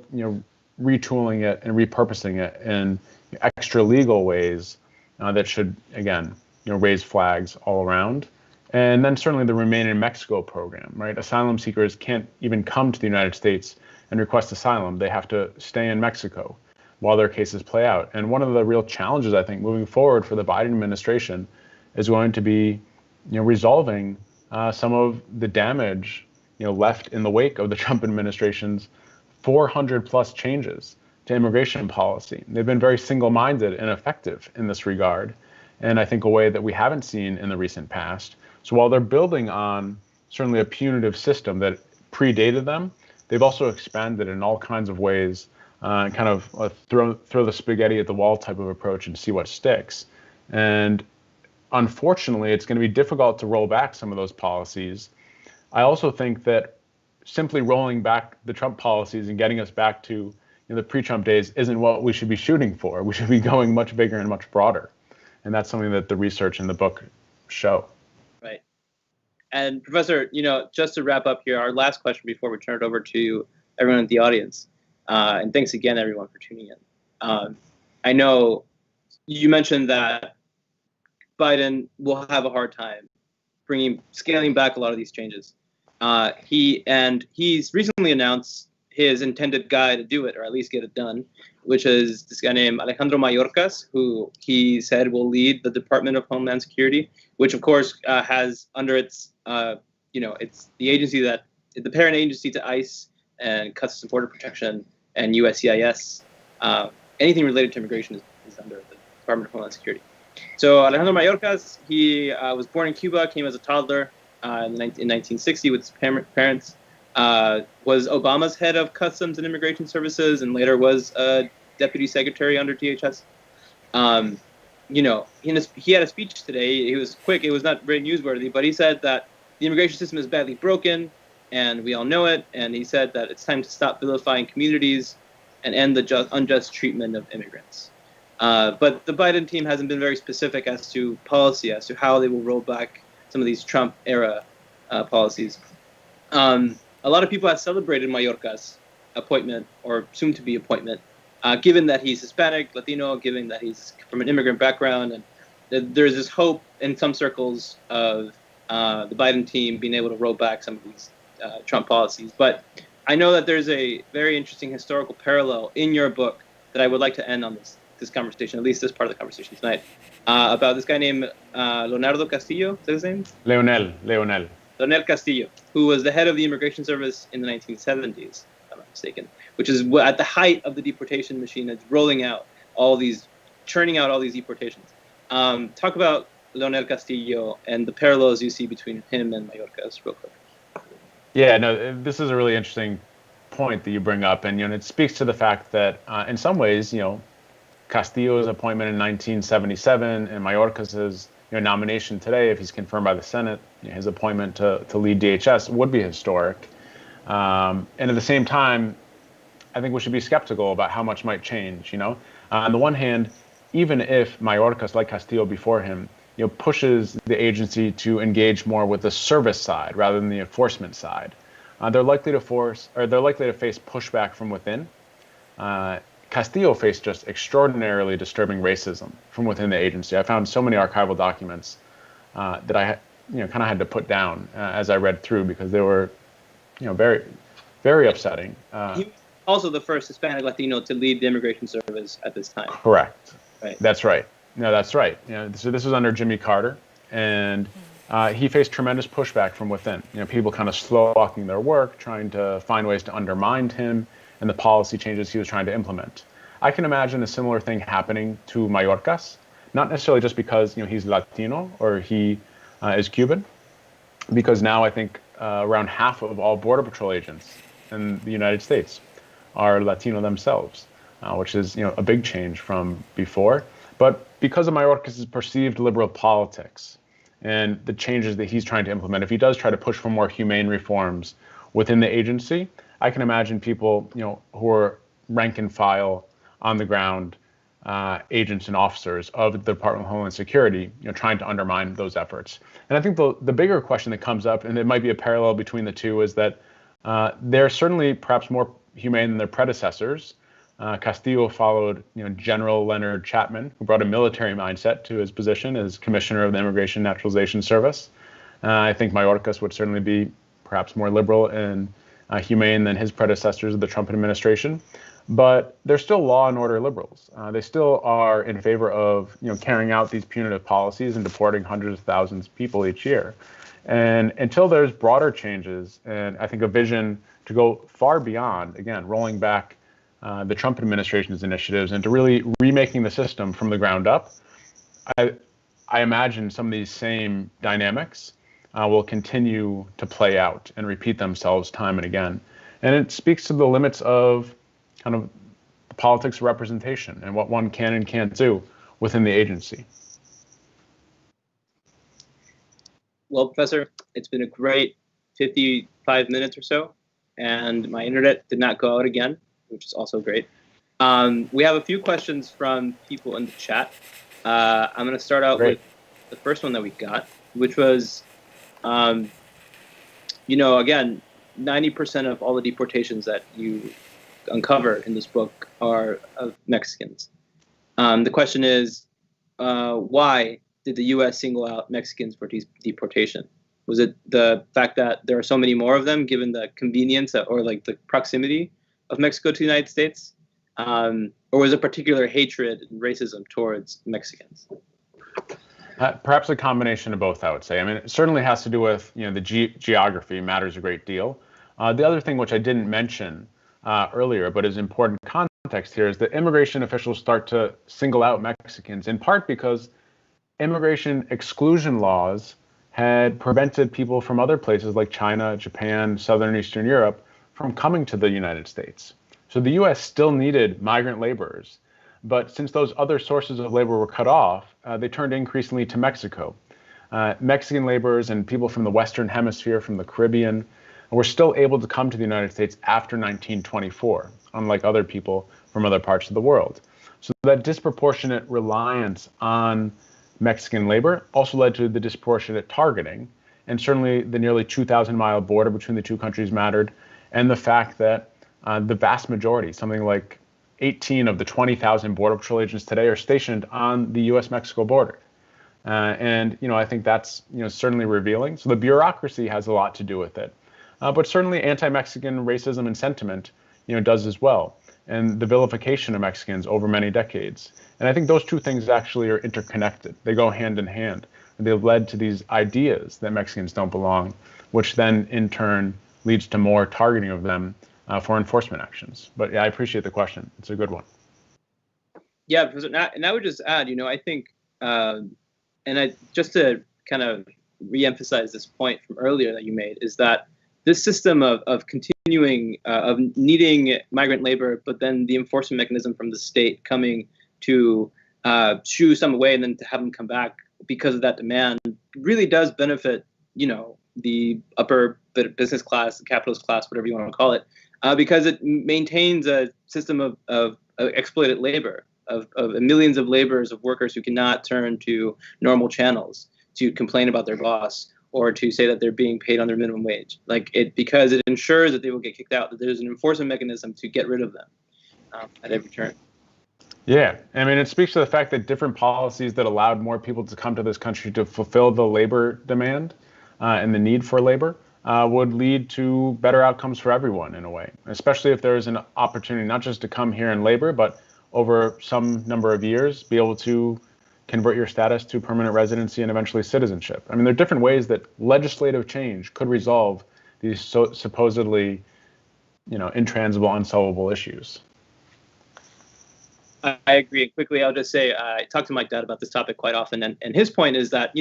S3: retooling it and repurposing it in extra legal ways that should, again, raise flags all around. And then certainly the Remain in Mexico program, right? Asylum seekers can't even come to the United States and request asylum. They have to stay in Mexico while their cases play out. And one of the real challenges, I think, moving forward for the Biden administration is going to be, resolving some of the damage, left in the wake of the Trump administration's 400 plus changes to immigration policy. They've been very single-minded and effective in this regard, and I think a way that we haven't seen in the recent past. So while they're building on certainly a punitive system that predated them, they've also expanded in all kinds of ways, kind of throw the spaghetti at the wall type of approach and see what sticks. And unfortunately, it's going to be difficult to roll back some of those policies. I also think that simply rolling back the Trump policies and getting us back to the pre-Trump days isn't what we should be shooting for. We should be going much bigger and much broader. And that's something that the research in the book show.
S2: Right. And Professor, just to wrap up here, our last question before we turn it over to everyone in the audience, and thanks again, everyone, for tuning in. I know you mentioned that Biden will have a hard time scaling back a lot of these changes. He's recently announced his intended guy to do it, or at least get it done, which is this guy named Alejandro Mayorkas, who he said will lead the Department of Homeland Security, which of course has under its, it's the agency the parent agency to ICE and Customs and Border Protection and USCIS. Anything related to immigration is under the Department of Homeland Security. So Alejandro Mayorkas, he was born in Cuba, came as a toddler in 1960 with his parents. Was Obama's head of Customs and Immigration Services, and later was Deputy Secretary under DHS. he had a speech today. He was quick. It was not very newsworthy, but he said that the immigration system is badly broken, and we all know it. And he said that it's time to stop vilifying communities and end the unjust treatment of immigrants. But the Biden team hasn't been very specific as to policy, as to how they will roll back some of these Trump-era policies. A lot of people have celebrated Mayorkas' appointment, or soon-to-be appointment, given that he's Hispanic, Latino, given that he's from an immigrant background, and there's this hope in some circles of the Biden team being able to roll back some of these Trump policies. But I know that there's a very interesting historical parallel in your book that I would like to end on this conversation, at least this part of the conversation tonight, about this guy named Leonardo Castillo. Is that his name? Leonel Castillo, who was the head of the Immigration Service in the 1970s, if I'm not mistaken, which is at the height of the deportation machine that's churning out all these deportations. Talk about Leonel Castillo and the parallels you see between him and Mayorkas real quick.
S3: Yeah, no, this is a really interesting point that you bring up, and it speaks to the fact that in some ways, Castillo's appointment in 1977 and Mayorkas's nomination today, if he's confirmed by the Senate, his appointment to lead DHS would be historic. And at the same time, I think we should be skeptical about how much might change. On the one hand, even if Mayorkas, like Castillo before him, pushes the agency to engage more with the service side rather than the enforcement side, they're likely to face pushback from within. Castillo faced just extraordinarily disturbing racism from within the agency. I found so many archival documents that I kind of had to put down as I read through, because they were very, very upsetting.
S2: He was also the first Hispanic Latino to lead the Immigration Service at this time.
S3: Correct.
S2: Right.
S3: That's right. No, that's right. So this was under Jimmy Carter, and he faced tremendous pushback from within. People kind of slow walking their work, trying to find ways to undermine him and the policy changes he was trying to implement. I can imagine a similar thing happening to Mayorkas, not necessarily just because he's Latino or he is Cuban, because now I think around half of all Border Patrol agents in the United States are Latino themselves, which is a big change from before. But because of Mayorkas' perceived liberal politics and the changes that he's trying to implement, if he does try to push for more humane reforms within the agency, I can imagine people, who are rank and file on the ground agents and officers of the Department of Homeland Security, trying to undermine those efforts. And I think the bigger question that comes up, and it might be a parallel between the two, is that they're certainly perhaps more humane than their predecessors. Castillo followed, General Leonard Chapman, who brought a military mindset to his position as Commissioner of the Immigration and Naturalization Service. I think Mayorkas would certainly be perhaps more liberal and humane than his predecessors of the Trump administration, but they're still law and order liberals. They still are in favor of carrying out these punitive policies and deporting hundreds of thousands of people each year. And until there's broader changes, and I think a vision to go far beyond, again, rolling back the Trump administration's initiatives and to really remaking the system from the ground up, I imagine some of these same dynamics will continue to play out and repeat themselves time and again. And it speaks to the limits of kind of the politics of representation and what one can and can't do within the agency.
S2: Well, Professor, it's been a great 55 minutes or so, and my internet did not go out again, which is also great. We have a few questions from people in the chat. I'm going to start out with the first one that we got, which was, again, 90% of all the deportations that you uncover in this book are of Mexicans. The question is, why did the U.S. single out Mexicans for deportation? Was it the fact that there are so many more of them, given the convenience or like the proximity of Mexico to the United States? Or was it particular hatred and racism towards Mexicans?
S3: Perhaps a combination of both, I would say. I mean, it certainly has to do with, the geography matters a great deal. The other thing, which I didn't mention earlier, but is important context here, is that immigration officials start to single out Mexicans, in part because immigration exclusion laws had prevented people from other places like China, Japan, Southern and Eastern Europe from coming to the United States. So the U.S. still needed migrant laborers But since those other sources of labor were cut off, they turned increasingly to Mexico. Mexican laborers and people from the Western Hemisphere, from the Caribbean, were still able to come to the United States after 1924, unlike other people from other parts of the world. So that disproportionate reliance on Mexican labor also led to the disproportionate targeting, and certainly the nearly 2,000-mile border between the two countries mattered, and the fact that the vast majority, something like 18 of the 20,000 Border Patrol agents today, are stationed on the U.S.-Mexico border. And I think that's certainly revealing. So the bureaucracy has a lot to do with it, but certainly anti-Mexican racism and sentiment does as well, and the vilification of Mexicans over many decades. And I think those two things actually are interconnected. They go hand in hand. And they've led to these ideas that Mexicans don't belong, which then in turn leads to more targeting of them for enforcement actions. But yeah, I appreciate the question. It's a good one.
S2: Yeah, and I would just add, I think, just to kind of reemphasize this point from earlier that you made, is that this system of continuing, of needing migrant labor, but then the enforcement mechanism from the state coming to shoo some away and then to have them come back because of that demand really does benefit, the upper business class, the capitalist class, whatever you want to call it, because it maintains a system of exploited labor, of millions of laborers, of workers who cannot turn to normal channels to complain about their boss or to say that they're being paid on their minimum wage. Because it ensures that they will get kicked out, that there's an enforcement mechanism to get rid of them at every turn.
S3: Yeah, I mean, it speaks to the fact that different policies that allowed more people to come to this country to fulfill the labor demand and the need for labor would lead to better outcomes for everyone in a way, especially if there's an opportunity not just to come here and labor, but over some number of years be able to convert your status to permanent residency and eventually citizenship. I mean, there are different ways that legislative change could resolve these supposedly, intransable, unsolvable issues.
S2: I agree. And quickly, I'll just say I talk to my dad about this topic quite often, and his point is that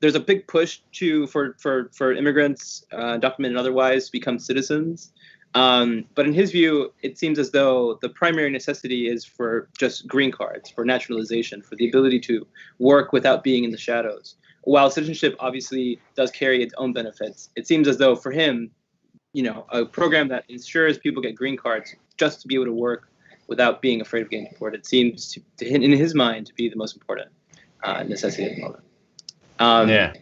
S2: there's a big push for immigrants, documented and otherwise, to become citizens. But in his view, it seems as though the primary necessity is for just green cards, for naturalization, for the ability to work without being in the shadows. While citizenship obviously does carry its own benefits, it seems as though for him, a program that ensures people get green cards just to be able to work without being afraid of getting deported seems to in his mind to be the most important necessity at the moment.
S3: Yeah,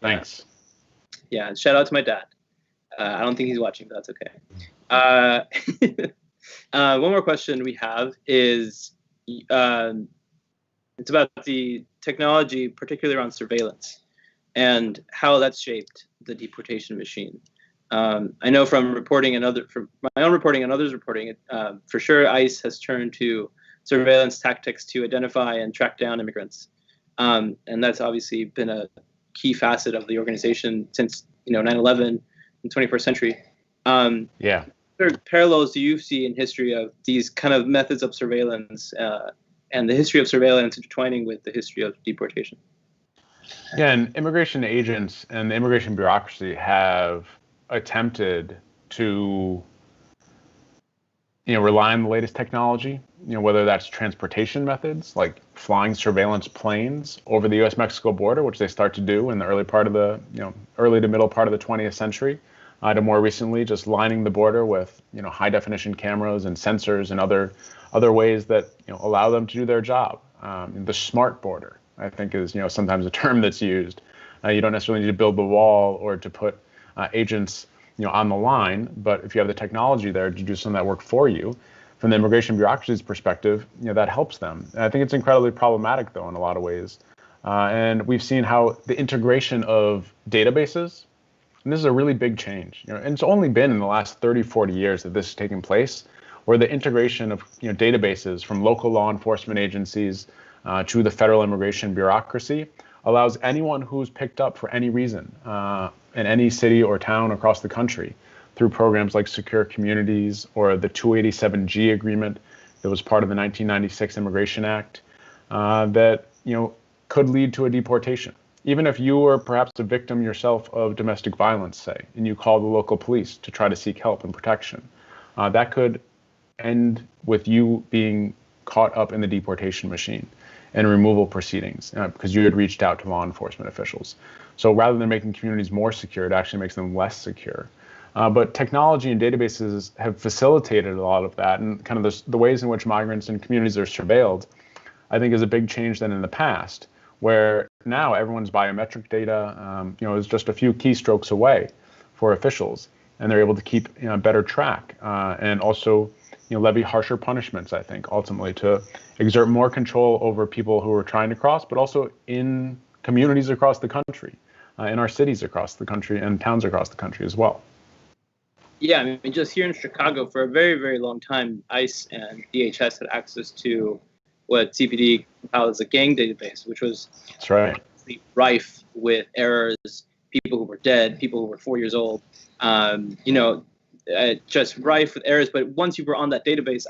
S3: thanks.
S2: Yeah, shout out to my dad. I don't think he's watching, but that's okay. One more question we have is it's about the technology, particularly around surveillance, and how that's shaped the deportation machine. I know from my own reporting and others' reporting, for sure ICE has turned to surveillance tactics to identify and track down immigrants, and that's obviously been a key facet of the organization since 9/11 in the 21st century.
S3: Yeah.
S2: What parallels do you see in history of these kind of methods of surveillance and the history of surveillance intertwining with the history of deportation?
S3: Yeah, and immigration agents and the immigration bureaucracy have attempted to rely on the latest technology, whether that's transportation methods like flying surveillance planes over the U.S.-Mexico border, which they start to do in the early to middle part of the 20th century, to more recently just lining the border with high definition cameras and sensors and other ways that allow them to do their job. The smart border, I think, is sometimes a term that's used. You don't necessarily need to build the wall or to put agents on the line, but if you have the technology there to do some of that work for you, from the immigration bureaucracy's perspective, that helps them. And I think it's incredibly problematic, though, in a lot of ways. And we've seen how the integration of databases, and this is a really big change, and it's only been in the last 30, 40 years that this has taken place, where the integration of databases from local law enforcement agencies to the federal immigration bureaucracy allows anyone who's picked up for any reason in any city or town across the country through programs like Secure Communities or the 287G agreement that was part of the 1996 Immigration Act that could lead to a deportation. Even if you were perhaps a victim yourself of domestic violence, say, and you call the local police to try to seek help and protection, that could end with you being caught up in the deportation machine and removal proceedings because you had reached out to law enforcement officials. So rather than making communities more secure, it actually makes them less secure. But technology and databases have facilitated a lot of that, and kind of the ways in which migrants and communities are surveilled, I think, is a big change than in the past, where now everyone's biometric data, is just a few keystrokes away for officials, and they're able to keep better track and also levy harsher punishments, I think, ultimately to exert more control over people who are trying to cross, but also in communities across the country, in our cities across the country and towns across the country as well.
S2: Yeah, I mean, just here in Chicago, for a very, very long time, ICE and DHS had access to what CPD compiled as a gang database, which was
S3: That's right.
S2: rife with errors, people who were dead, people who were 4 years old, just rife with errors. But once you were on that database,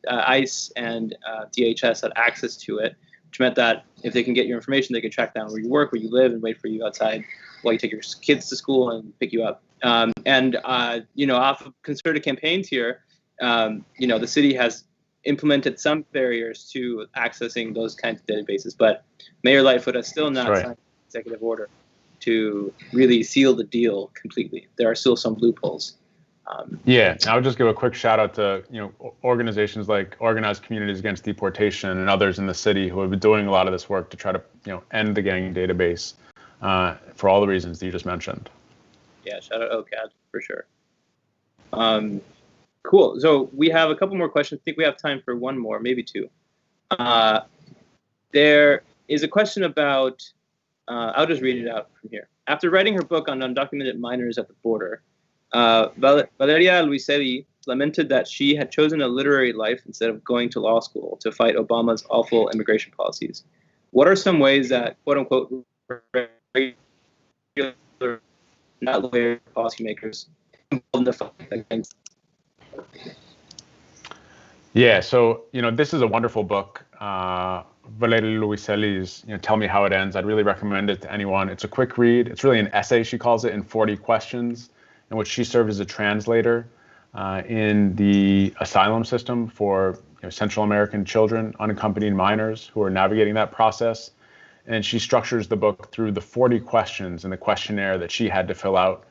S2: ICE and DHS had access to it, which meant that if they can get your information, they could track down where you work, where you live, and wait for you outside while you take your kids to school and pick you up. Off of concerted campaigns here, the city has implemented some barriers to accessing those kinds of databases, but Mayor Lightfoot has still not signed an executive order to really seal the deal completely. There are still some loopholes.
S3: Yeah, I would just give a quick shout out to organizations like Organized Communities Against Deportation and others in the city who have been doing a lot of this work to try to end the gang database for all the reasons that you just mentioned.
S2: Yeah, shout out OCAD for sure. Cool. So we have a couple more questions. I think we have time for one more, maybe two. There is a question about, I'll just read it out from here. After writing her book on undocumented minors at the border, Valeria Luiselli lamented that she had chosen a literary life instead of going to law school to fight Obama's awful immigration policies. What are some ways that, quote unquote, regular, not lawyer policymakers involved in the fight against?
S3: Yeah, so this is a wonderful book. Valeria Luiselli's Tell Me How It Ends. I'd really recommend it to anyone. It's a quick read. It's really an essay, she calls it, in 40 questions, in which she served as a translator in the asylum system for Central American children, unaccompanied minors who are navigating that process. And she structures the book through the 40 questions and the questionnaire that she had to fill out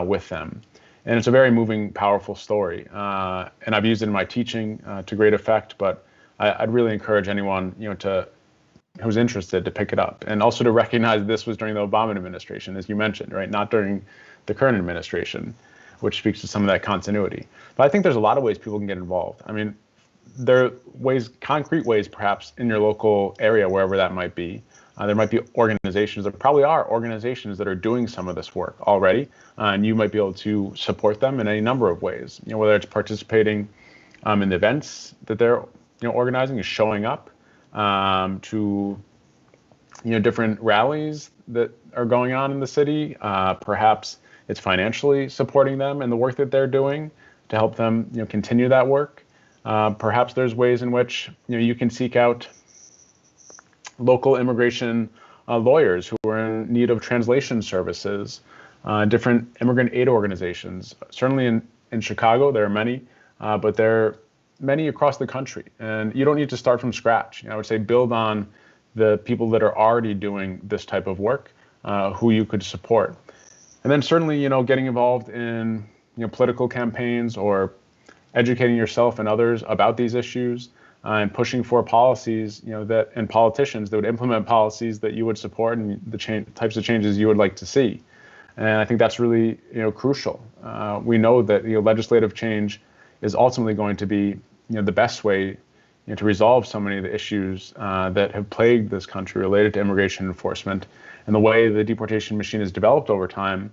S3: with them. And it's a very moving, powerful story. And I've used it in my teaching to great effect, but I'd really encourage anyone who's interested to pick it up. And also to recognize this was during the Obama administration, as you mentioned, right? Not during the current administration, which speaks to some of that continuity. But I think there's a lot of ways people can get involved. I mean, there are concrete ways perhaps in your local area, wherever that might be. There might be organizations, there probably are organizations that are doing some of this work already, and you might be able to support them in any number of ways. Whether it's participating in the events that they're organizing, is showing up to different rallies that are going on in the city. Perhaps it's financially supporting them and the work that they're doing to help them continue that work. Perhaps there's ways in which you can seek out local immigration lawyers who are in need of translation services, different immigrant aid organizations. Certainly in Chicago, there are many, but there are many across the country. And you don't need to start from scratch. I would say build on the people that are already doing this type of work, who you could support. And then certainly, getting involved in political campaigns or educating yourself and others about these issues. And pushing for policies, and politicians that would implement policies that you would support and the types of changes you would like to see. And I think that's really, crucial. We know that legislative change is ultimately going to be, the best way to resolve so many of the issues that have plagued this country related to immigration enforcement. And the way the deportation machine has developed over time,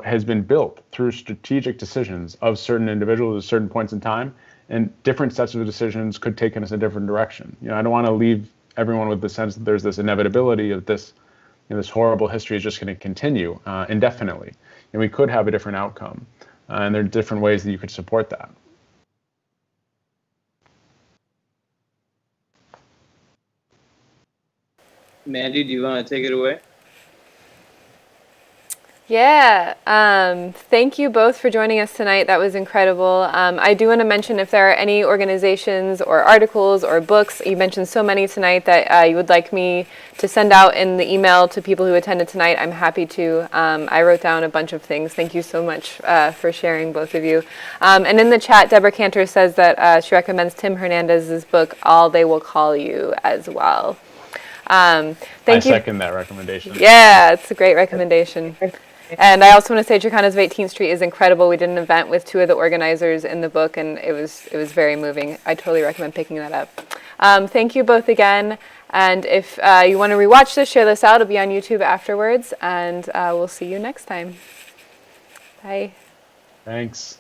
S3: has been built through strategic decisions of certain individuals at certain points in time. And different sets of decisions could take us in a different direction. I don't want to leave everyone with the sense that there's this inevitability of this, this horrible history is just going to continue indefinitely. And we could have a different outcome. And there are different ways that you could support that.
S2: Mandy, do you want to take it away?
S1: Yeah, thank you both for joining us tonight. That was incredible. I do want to mention if there are any organizations or articles or books, you mentioned so many tonight that you would like me to send out in the email to people who attended tonight, I'm happy to. I wrote down a bunch of things. Thank you so much for sharing, both of you. And in the chat, Deborah Cantor says that she recommends Tim Hernandez's book, All They Will Call You, as well.
S3: I
S1: Thank you.
S3: second that recommendation.
S1: Yeah, it's a great recommendation. And I also want to say Chicanos of 18th Street is incredible. We did an event with two of the organizers in the book, and it was very moving. I totally recommend picking that up. Thank you both again. And if you want to rewatch this, share this out. It'll be on YouTube afterwards. And we'll see you next time. Bye.
S3: Thanks.